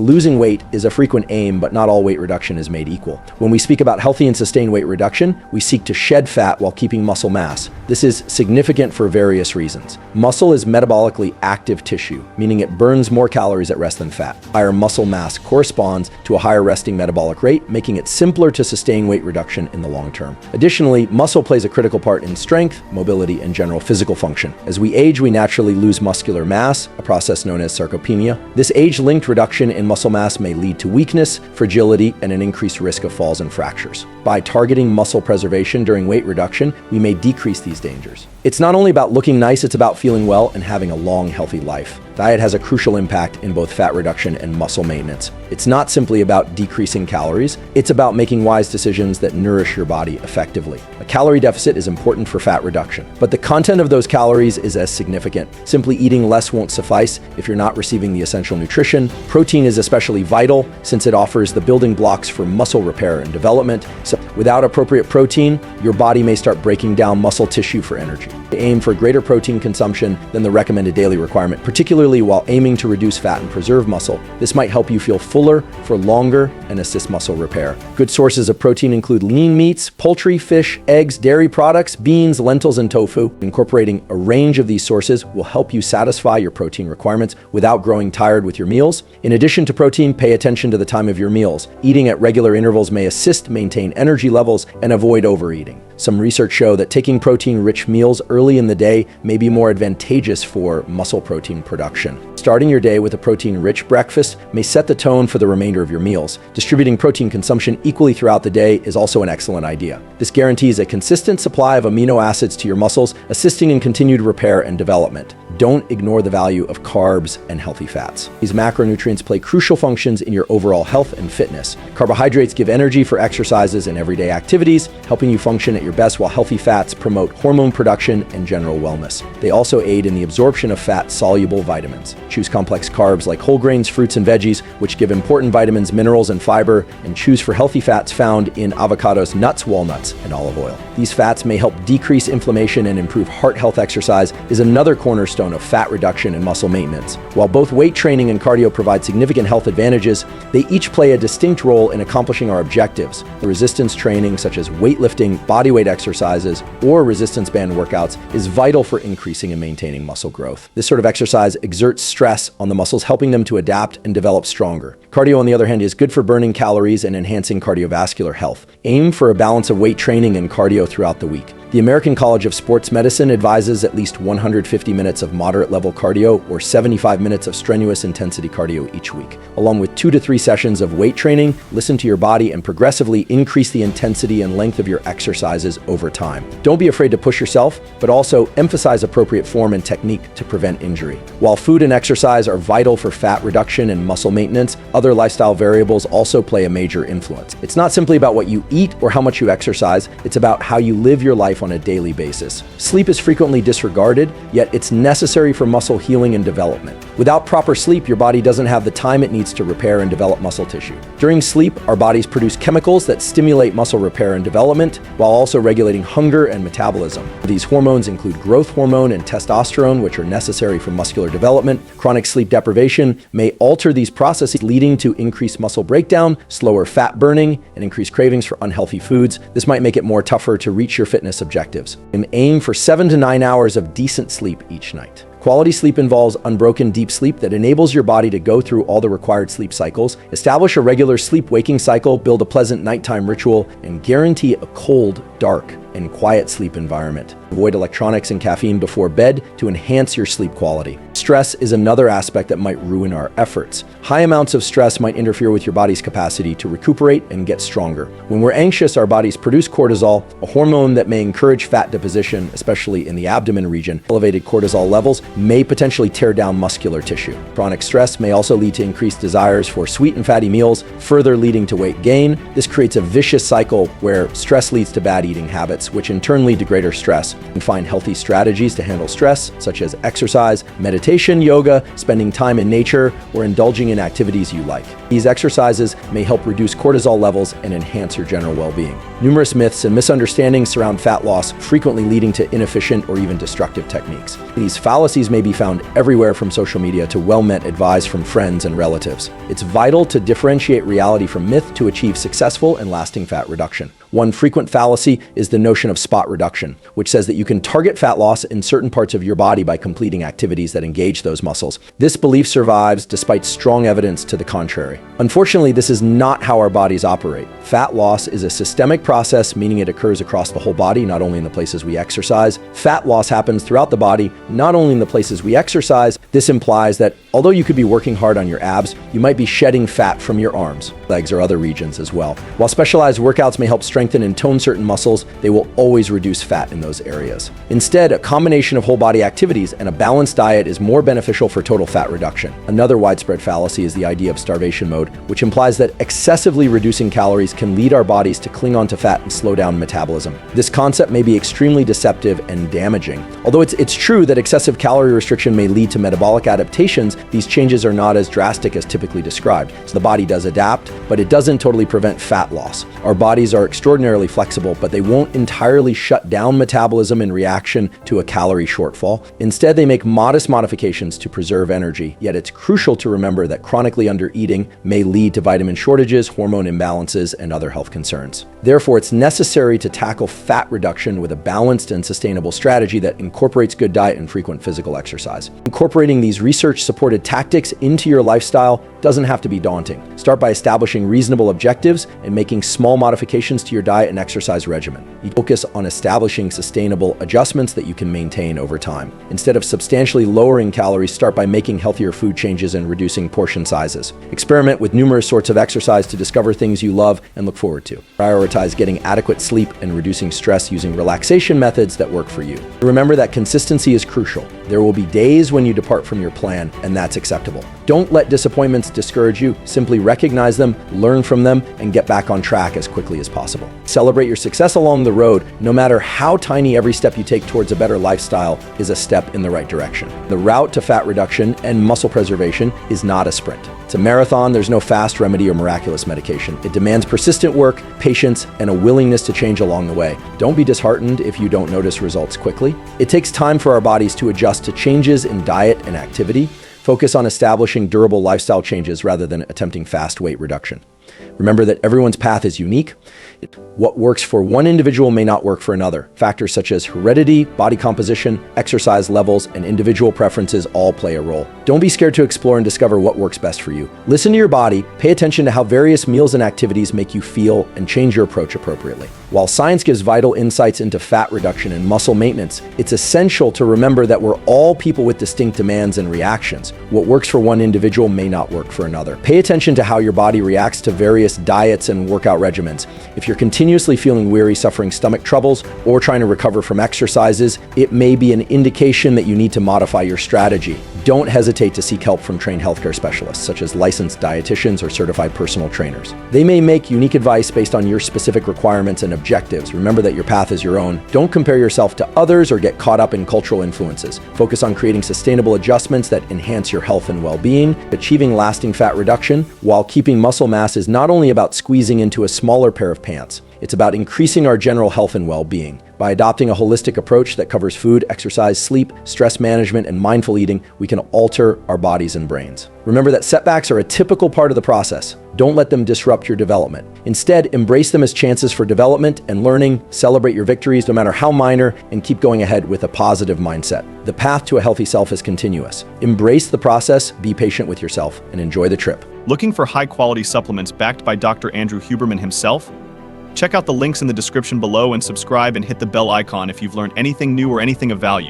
Losing weight is a frequent aim, but not all weight reduction is made equal. When we speak about healthy and sustained weight reduction, we seek to shed fat while keeping muscle mass. This is significant for various reasons. Muscle is metabolically active tissue, meaning it burns more calories at rest than fat. Higher muscle mass corresponds to a higher resting metabolic rate, making it simpler to sustain weight reduction in the long term. Additionally, muscle plays a critical part in strength, mobility, and general physical function. As we age, we naturally lose muscular mass, a process known as sarcopenia. This age-linked reduction in muscle mass may lead to weakness, fragility, and an increased risk of falls and fractures. By targeting muscle preservation during weight reduction, we may decrease these dangers. It's not only about looking nice, it's about feeling well and having a long, healthy life. Diet has a crucial impact in both fat reduction and muscle maintenance. It's not simply about decreasing calories, it's about making wise decisions that nourish your body effectively. A calorie deficit is important for fat reduction, but the content of those calories is as significant. Simply eating less won't suffice if you're not receiving the essential nutrition. Protein is especially vital since it offers the building blocks for muscle repair and development. So without appropriate protein, your body may start breaking down muscle tissue for energy. Aim for greater protein consumption than the recommended daily requirement, particularly while aiming to reduce fat and preserve muscle. This might help you feel fuller for longer and assist muscle repair. Good sources of protein include lean meats, poultry, fish, eggs, dairy products, beans, lentils, and tofu. Incorporating a range of these sources will help you satisfy your protein requirements without growing tired with your meals. In addition to protein, pay attention to the time of your meals. Eating at regular intervals may assist maintain energy levels and avoid overeating. Some research show that taking protein-rich meals early in the day may be more advantageous for muscle protein production. Starting your day with a protein-rich breakfast may set the tone for the remainder of your meals. Distributing protein consumption equally throughout the day is also an excellent idea. This guarantees a consistent supply of amino acids to your muscles, assisting in continued repair and development. Don't ignore the value of carbs and healthy fats. These macronutrients play crucial functions in your overall health and fitness. Carbohydrates give energy for exercises and everyday activities, helping you function at your best, while healthy fats promote hormone production and general wellness. They also aid in the absorption of fat-soluble vitamins. Choose complex carbs like whole grains, fruits, and veggies, which give important vitamins, minerals, and fiber, and choose for healthy fats found in avocados, nuts, walnuts, and olive oil. These fats may help decrease inflammation and improve heart health. Exercise is another cornerstone of fat reduction and muscle maintenance. While both weight training and cardio provide significant health advantages, they each play a distinct role in accomplishing our objectives. Resistance training, such as weightlifting, bodyweight exercises, or resistance band workouts, is vital for increasing and maintaining muscle growth. This sort of exercise exerts stress on the muscles, helping them to adapt and develop stronger. Cardio, on the other hand, is good for burning calories and enhancing cardiovascular health. Aim for a balance of weight training and cardio throughout the week. The American College of Sports Medicine advises at least 150 minutes of moderate-level cardio or 75 minutes of strenuous intensity cardio each week. Along with 2 to 3 sessions of weight training, listen to your body and progressively increase the intensity and length of your exercises over time. Don't be afraid to push yourself, but also emphasize appropriate form and technique to prevent injury. While food and exercise are vital for fat reduction and muscle maintenance, other lifestyle variables also play a major influence. It's not simply about what you eat or how much you exercise, it's about how you live your life on a daily basis. Sleep is frequently disregarded, yet it's necessary for muscle healing and development. Without proper sleep, your body doesn't have the time it needs to repair and develop muscle tissue. During sleep, our bodies produce chemicals that stimulate muscle repair and development, while also regulating hunger and metabolism. These hormones include growth hormone and testosterone, which are necessary for muscular development. Chronic sleep deprivation may alter these processes, leading to increased muscle breakdown, slower fat burning, and increased cravings for unhealthy foods. This might make it more tougher to reach your fitness objectives. And aim for 7 to 9 hours of decent sleep each night. Quality sleep involves unbroken deep sleep that enables your body to go through all the required sleep cycles, establish a regular sleep-waking cycle, build a pleasant nighttime ritual, and guarantee a cold, dark, and quiet sleep environment. Avoid electronics and caffeine before bed to enhance your sleep quality. Stress is another aspect that might ruin our efforts. High amounts of stress might interfere with your body's capacity to recuperate and get stronger. When we're anxious, our bodies produce cortisol, a hormone that may encourage fat deposition, especially in the abdomen region. Elevated cortisol levels may potentially tear down muscular tissue. Chronic stress may also lead to increased desires for sweet and fatty meals, further leading to weight gain. This creates a vicious cycle where stress leads to bad eating habits, habits, which in turn lead to greater stress. And find healthy strategies to handle stress, such as exercise, meditation, yoga, spending time in nature, or indulging in activities you like. These exercises may help reduce cortisol levels and enhance your general well-being. Numerous myths and misunderstandings surround fat loss, frequently leading to inefficient or even destructive techniques. These fallacies may be found everywhere from social media to well-meant advice from friends and relatives. It's vital to differentiate reality from myth to achieve successful and lasting fat reduction. One frequent fallacy is the notion of spot reduction, which says that you can target fat loss in certain parts of your body by completing activities that engage those muscles. This belief survives despite strong evidence to the contrary. Unfortunately, this is not how our bodies operate. Fat loss is a systemic process, meaning it occurs across the whole body, not only in the places we exercise. Fat loss happens throughout the body, not only in the places we exercise. This implies that although you could be working hard on your abs, you might be shedding fat from your arms, legs, or other regions as well. While specialized workouts may help strengthen and tone certain muscles, they will always reduce fat in those areas. Instead, a combination of whole body activities and a balanced diet is more beneficial for total fat reduction. Another widespread fallacy is the idea of starvation mode, which implies that excessively reducing calories can lead our bodies to cling on to fat and slow down metabolism. This concept may be extremely deceptive and damaging. Although it's true that excessive calorie restriction may lead to metabolic adaptations, these changes are not as drastic as typically described. So the body does adapt, but it doesn't totally prevent fat loss. Our bodies are extraordinarily flexible, but they won't entirely shut down metabolism in reaction to a calorie shortfall. Instead, they make modest modifications to preserve energy. Yet it's crucial to remember that chronically undereating may lead to vitamin shortages, hormone imbalances, and other health concerns. Therefore, it's necessary to tackle fat reduction with a balanced and sustainable strategy that incorporates good diet and frequent physical exercise. Incorporating these research-supported tactics into your lifestyle doesn't have to be daunting. Start by establishing reasonable objectives and making small modifications to your diet and exercise regimen. You focus on establishing sustainable adjustments that you can maintain over time. Instead of substantially lowering calories, start by making healthier food changes and reducing portion sizes. Experiment with numerous sorts of exercise to discover things you love and look forward to. Prioritize getting adequate sleep and reducing stress using relaxation methods that work for you. Remember that consistency is crucial. There will be days when you depart from your plan, and that's acceptable. Don't let disappointments discourage you. Simply recognize them, learn from them, and get back on track as quickly as possible. Celebrate your success along the road. No matter how tiny, every step you take towards a better lifestyle is a step in the right direction. The route to fat reduction and muscle preservation is not a sprint. It's a marathon. There's no fast remedy or miraculous medication. It demands persistent work, patience, and a willingness to change along the way. Don't be disheartened if you don't notice results quickly. It takes time for our bodies to adjust to changes in diet and activity. Focus on establishing durable lifestyle changes rather than attempting fast weight reduction. Remember that everyone's path is unique. What works for one individual may not work for another. Factors such as heredity, body composition, exercise levels, and individual preferences all play a role. Don't be scared to explore and discover what works best for you. Listen to your body, pay attention to how various meals and activities make you feel, and change your approach appropriately. While science gives vital insights into fat reduction and muscle maintenance, it's essential to remember that we're all people with distinct demands and reactions. What works for one individual may not work for another. Pay attention to how your body reacts to various diets and workout regimens. If you're continuously feeling weary, suffering stomach troubles, or trying to recover from exercises, it may be an indication that you need to modify your strategy. Don't hesitate to seek help from trained healthcare specialists, such as licensed dietitians or certified personal trainers. They may make unique advice based on your specific requirements and objectives. Remember that your path is your own. Don't compare yourself to others or get caught up in cultural influences. Focus on creating sustainable adjustments that enhance your health and well-being. Achieving lasting fat reduction while keeping muscle mass is not only about squeezing into a smaller pair of pants. It's about increasing our general health and well-being. By adopting a holistic approach that covers food, exercise, sleep, stress management, and mindful eating, we can alter our bodies and brains. Remember that setbacks are a typical part of the process. Don't let them disrupt your development. Instead, embrace them as chances for development and learning, celebrate your victories no matter how minor, and keep going ahead with a positive mindset. The path to a healthy self is continuous. Embrace the process, be patient with yourself, and enjoy the trip. Looking for high-quality supplements backed by Dr. Andrew Huberman himself? Check out the links in the description below and subscribe and hit the bell icon if you've learned anything new or anything of value.